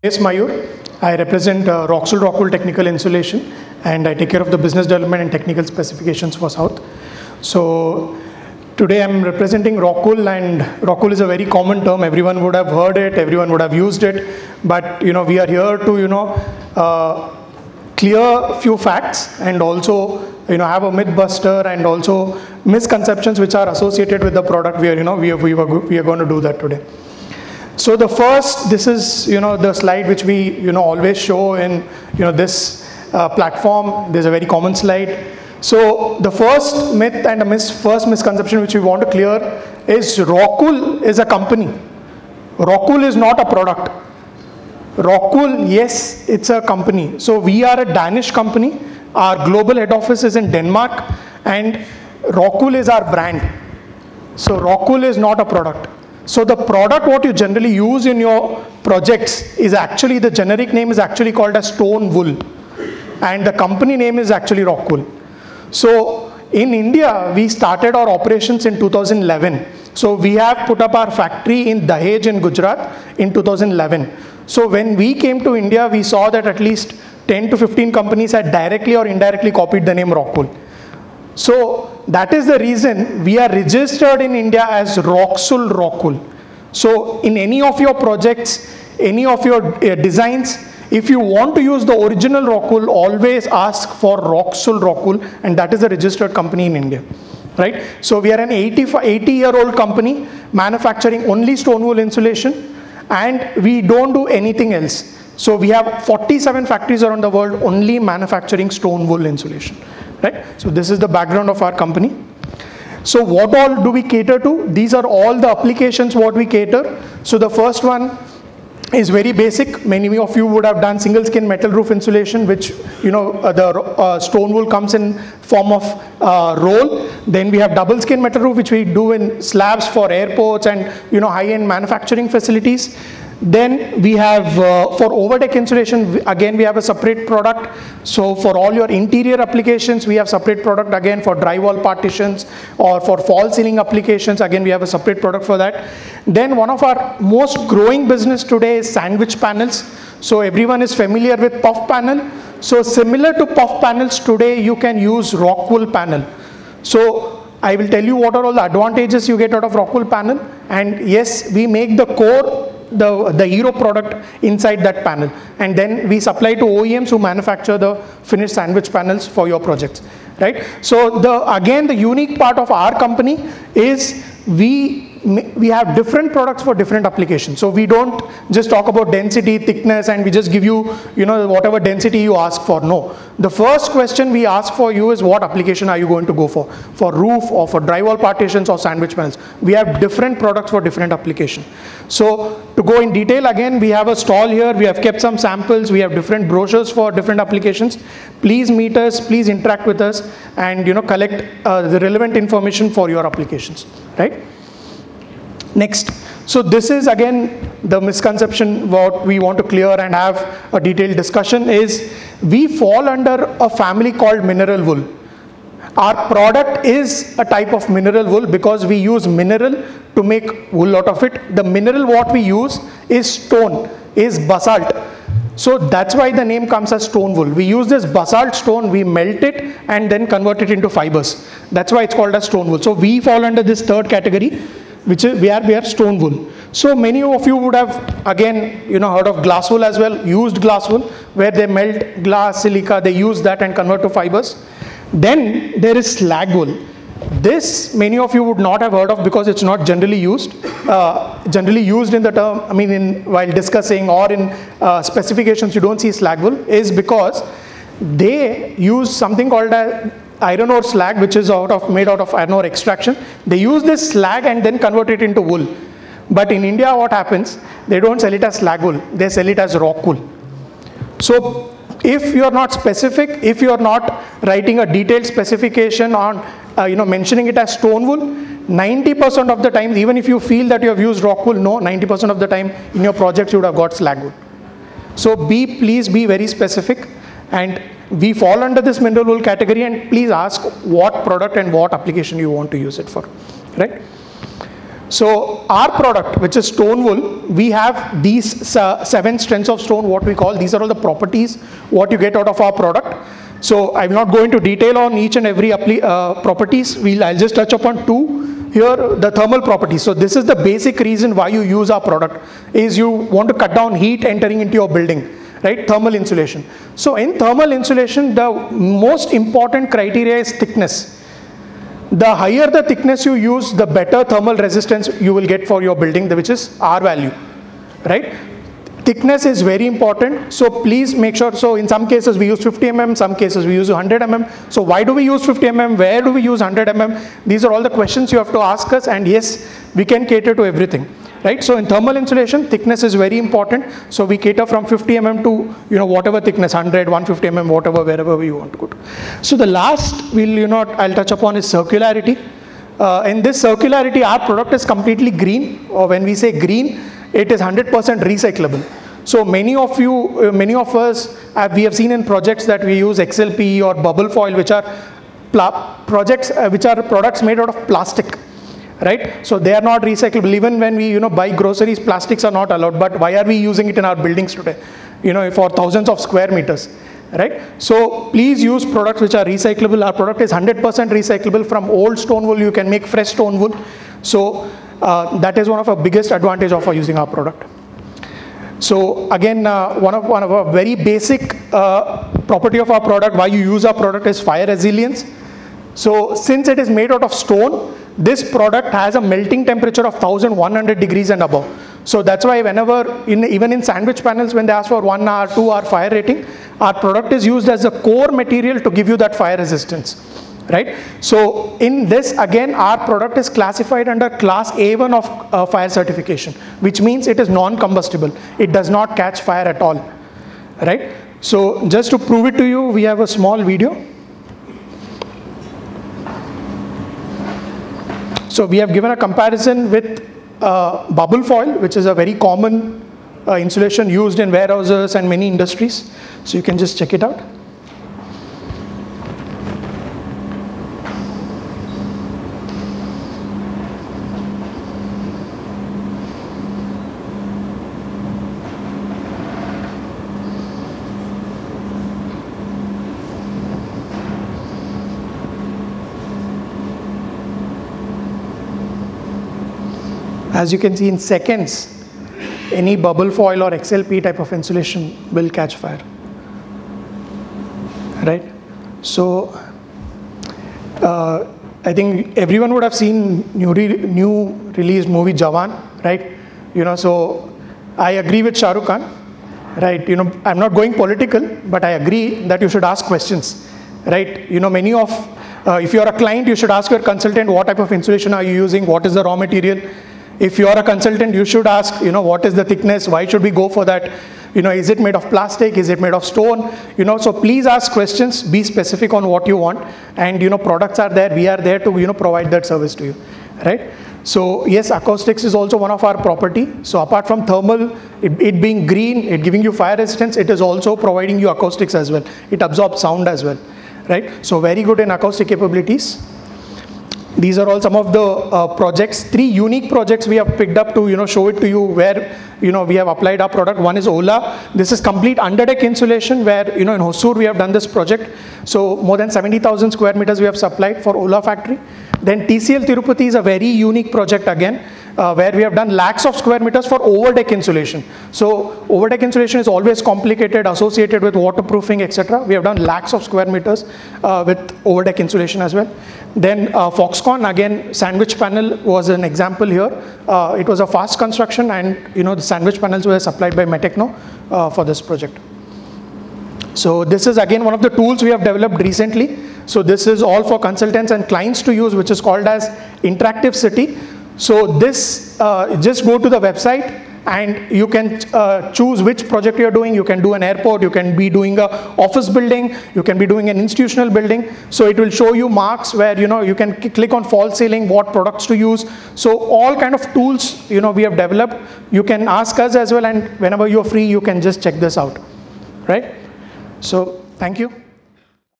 Shreyas Mayur. I represent Rockwool Technical Insulation, and I take care of the business development and technical specifications for South. So today I'm representing Rockwool, and Rockwool is a very common term. Everyone would have heard it, everyone would have used it, but we are here to clear few facts and also have a myth buster and also misconceptions which are associated with the product. We are going to do that today. So the first, this is the slide which we always show in this platform. There's a very common slide. So the first myth and first misconception which we want to clear is Rockwool is a company. Rockwool is not a product. Rockwool, yes, it's a company. So we are a Danish company. Our global head office is in Denmark, and Rockwool is our brand. So Rockwool is not a product. So the product what you generally use in your projects is actually, the generic name is actually called as stone wool, and the company name is actually Rockwool. So in India, we started our operations in 2011. So we have put up our factory in Dahej in Gujarat in 2011. So when we came to India, we saw that at least 10 to 15 companies had directly or indirectly copied the name Rockwool. So that is the reason we are registered in India as Rockwool. So in any of your projects, any of your designs, if you want to use the original Rockwool, always ask for Rockwool, and that is a registered company in India, right? So we are an 80-year-old company manufacturing only stone wool insulation, and we don't do anything else. So we have 47 factories around the world only manufacturing stone wool insulation, right? So this is the background of our company. So what all do we cater to? These are all the applications what we cater. So the first one is very basic. Many of you would have done single skin metal roof insulation, which the stone wool comes in form of roll. Then we have double skin metal roof, which we do in slabs for airports and high-end manufacturing facilities. Then we have for overdeck insulation, again we have a separate product. So for all your interior applications, we have separate product again for drywall partitions, or for fall ceiling applications, again we have a separate product for that. Then one of our most growing business today is sandwich panels. So everyone is familiar with puff panel. So similar to puff panels today, you can use Rockwool panel. So I will tell you what are all the advantages you get out of Rockwool panel. And yes, we make the core, the hero product inside that panel, and then we supply to OEMs who manufacture the finished sandwich panels for your projects, right? So again the unique part of our company is we have different products for different applications. So we don't just talk about density, thickness, and we just give you whatever density you ask for. No, the first question we ask for you is what application are you going to go for roof or for drywall partitions or sandwich panels. We have different products for different application. So to go in detail, again we have a stall here, we have kept some samples, we have different brochures for different applications. Please meet us, please interact with us, and collect the relevant information for your applications, right? Next, so this is again the misconception what we want to clear and have a detailed discussion is we fall under a family called mineral wool. Our product is a type of mineral wool because we use mineral to make wool out of it. The mineral what we use is stone, is basalt. So that's why the name comes as stone wool. We use this basalt stone, we melt it and then convert it into fibers. That's why it's called as stone wool. So we fall under this third category, which is we are stone wool. So many of you would have again heard of glass wool as well, used glass wool, where they melt glass, silica, they use that and convert to fibers. Then there is slag wool. This many of you would not have heard of because it's not generally used. Generally used in the term, while discussing or in specifications you don't see slag wool, is because they use something called a iron ore slag, which is made out of iron ore extraction. They use this slag and then convert it into wool. But in India what happens, they don't sell it as slag wool, they sell it as rock wool. So if you are not specific, if you are not writing a detailed specification on mentioning it as stone wool, 90% of the time, even if you feel that you have used rock wool, no, 90% of the time in your projects you would have got slag wool. So please be very specific, and we fall under this mineral wool category, and please ask what product and what application you want to use it for, right? So our product, which is stone wool, we have these 7 strengths of stone, what we call. These are all the properties, what you get out of our product. So I'm not going to detail on each and every properties. I'll just touch upon 2 here, the thermal properties. So this is the basic reason why you use our product, is you want to cut down heat entering into your building, right? Thermal insulation. So in thermal insulation, the most important criteria is thickness. The higher the thickness you use, the better thermal resistance you will get for your building, which is R value, right? Thickness is very important, so please make sure. So in some cases we use 50 mm, some cases we use 100 mm. So why do we use 50 mm? Where do we use 100 mm? These are all the questions you have to ask us, and yes, we can cater to everything, right? So in thermal insulation, thickness is very important. So we cater from 50 mm to whatever thickness, 100, 150 mm, whatever, wherever we want to go to. So the last I'll touch upon is circularity. In this circularity, our product is completely green, or when we say green, it is 100% recyclable. So many of us, we have seen in projects that we use XLP or bubble foil, which are products made out of plastic, right? So they are not recyclable. Even when we buy groceries, plastics are not allowed. But why are we using it in our buildings today? For thousands of square meters, right? So please use products which are recyclable. Our product is 100% recyclable. From old stone wool, you can make fresh stone wool. So that is one of our biggest advantage of using our product. So again, one of our very basic property of our product, why you use our product, is fire resilience. So since it is made out of stone, this product has a melting temperature of 1100 degrees and above. So that's why whenever, even in sandwich panels, when they ask for 1 hour, 2 hour fire rating, our product is used as a core material to give you that fire resistance, right? So in this, again, our product is classified under class A1 of fire certification, which means it is non-combustible. It does not catch fire at all, right? So just to prove it to you, we have a small video. So we have given a comparison with bubble foil, which is a very common insulation used in warehouses and many industries. So you can just check it out. As you can see, in seconds, any bubble foil or XLP type of insulation will catch fire, right? So I think everyone would have seen new released movie Jawan, right? So I agree with Shah Rukh Khan, right? I'm not going political, but I agree that you should ask questions, right? If you're a client, you should ask your consultant, what type of insulation are you using? What is the raw material? If you are a consultant, you should ask, what is the thickness? Why should we go for that? Is it made of plastic? Is it made of stone? So please ask questions, be specific on what you want. And, products are there. We are there to, provide that service to you, right? So yes, acoustics is also one of our property. So apart from thermal, it being green, it giving you fire resistance, it is also providing you acoustics as well. It absorbs sound as well, right? So very good in acoustic capabilities. These are all some of the projects. 3 unique projects we have picked up to show it to you, where we have applied our product. One is Ola. This is complete underdeck insulation, where in Hosur we have done this project. So more than 70,000 square meters we have supplied for Ola factory. Then TCL Tirupati is a very unique project again, where we have done lakhs of square meters for overdeck insulation. So overdeck insulation is always complicated, associated with waterproofing, etc. We have done lakhs of square meters with overdeck insulation as well. Then Foxconn, again, sandwich panel was an example here. It was a fast construction, and the sandwich panels were supplied by Metechno for this project. So this is again one of the tools we have developed recently. So this is all for consultants and clients to use, which is called as Interactive City. So this, just go to the website and you can choose which project you're doing. You can do an airport, you can be doing an office building, you can be doing an institutional building. So it will show you marks where you can click on false ceiling, what products to use. So all kind of tools we have developed. You can ask us as well, and whenever you're free, you can just check this out, right? So thank you.